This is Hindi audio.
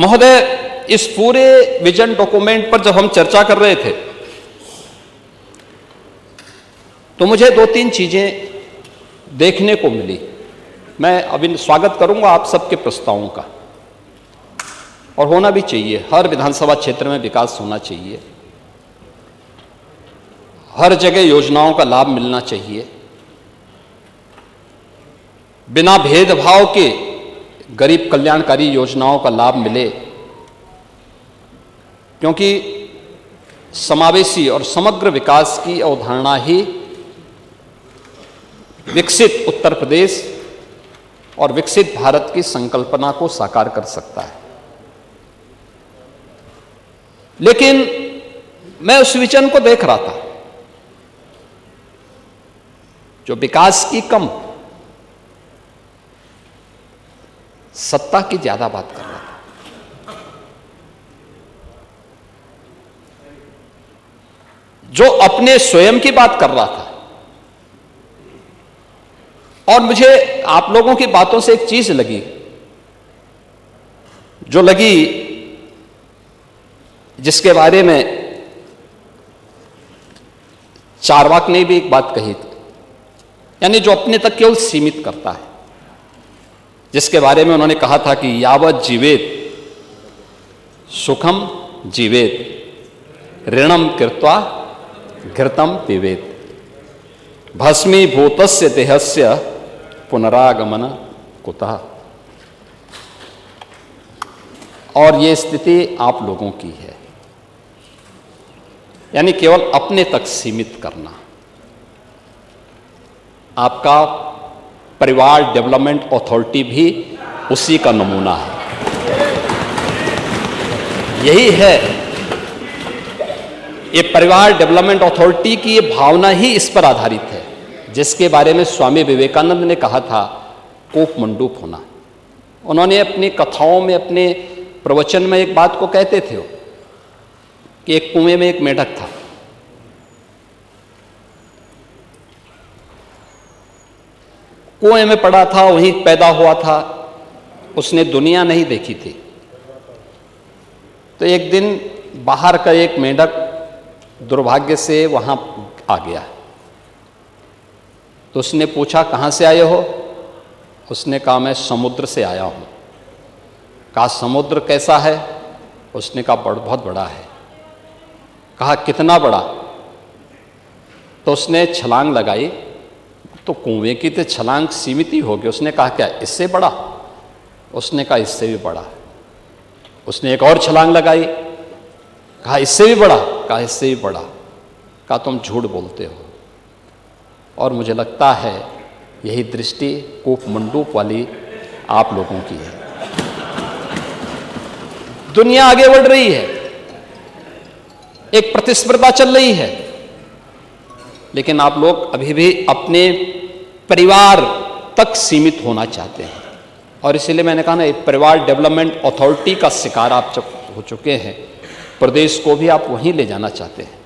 महोदय, इस पूरे विजन डॉक्यूमेंट पर जब हम चर्चा कर रहे थे तो मुझे दो तीन चीजें देखने को मिली। मैं अभी स्वागत करूंगा आप सबके प्रस्तावों का, और होना भी चाहिए। हर विधानसभा क्षेत्र में विकास होना चाहिए, हर जगह योजनाओं का लाभ मिलना चाहिए, बिना भेदभाव के गरीब कल्याणकारी योजनाओं का लाभ मिले, क्योंकि समावेशी और समग्र विकास की अवधारणा ही विकसित उत्तर प्रदेश और विकसित भारत की संकल्पना को साकार कर सकता है। लेकिन मैं उस विजन को देख रहा था जो विकास की कम, सत्ता की ज्यादा बात कर रहा था, जो अपने स्वयं की बात कर रहा था। और मुझे आप लोगों की बातों से एक चीज लगी, जो लगी, जिसके बारे में चारवाक ने भी एक बात कही थी, यानी जो अपने तक केवल सीमित करता है, जिसके बारे में उन्होंने कहा था कि यावत जीवेत सुखम जीवेत ऋणम कृत्वा घृतम पिबेत भस्मीभूतस्य देहस्य पुनरागमन कुतः। और ये स्थिति आप लोगों की है, यानी केवल अपने तक सीमित करना। आपका परिवार डेवलपमेंट अथॉरिटी भी उसी का नमूना है। यही है, ये परिवार डेवलपमेंट अथॉरिटी की ये भावना ही इस पर आधारित है, जिसके बारे में स्वामी विवेकानंद ने कहा था कूप मंडूक होना। उन्होंने अपनी कथाओं में, अपने प्रवचन में एक बात को कहते थे कि एक कुएं में एक मेढक था। कुएं में पड़ा था, वहीं पैदा हुआ था, उसने दुनिया नहीं देखी थी। तो एक दिन बाहर का एक मेढक दुर्भाग्य से वहां आ गया। तो उसने पूछा, कहां से आए हो? उसने कहा, मैं समुद्र से आया हूं। कहा, समुद्र कैसा है? उसने कहा, बहुत बड़ा है। कहा, कितना बड़ा? तो उसने छलांग लगाई, तो कुएं की तो छलांग सीमित ही होगी। उसने कहा, क्या इससे बड़ा? उसने कहा, इससे भी बड़ा। उसने एक और छलांग लगाई, कहा, इससे भी बड़ा? कहा, इससे भी बड़ा। कहा, तुम झूठ बोलते हो। और मुझे लगता है यही दृष्टि कूप मंडूक वाली आप लोगों की है। दुनिया आगे बढ़ रही है, एक प्रतिस्पर्धा चल रही है, लेकिन आप लोग अभी भी अपने परिवार तक सीमित होना चाहते हैं। और इसीलिए मैंने कहा ना, परिवार डेवलपमेंट अथॉरिटी का शिकार आप हो चुके हैं। प्रदेश को भी आप वहीं ले जाना चाहते हैं।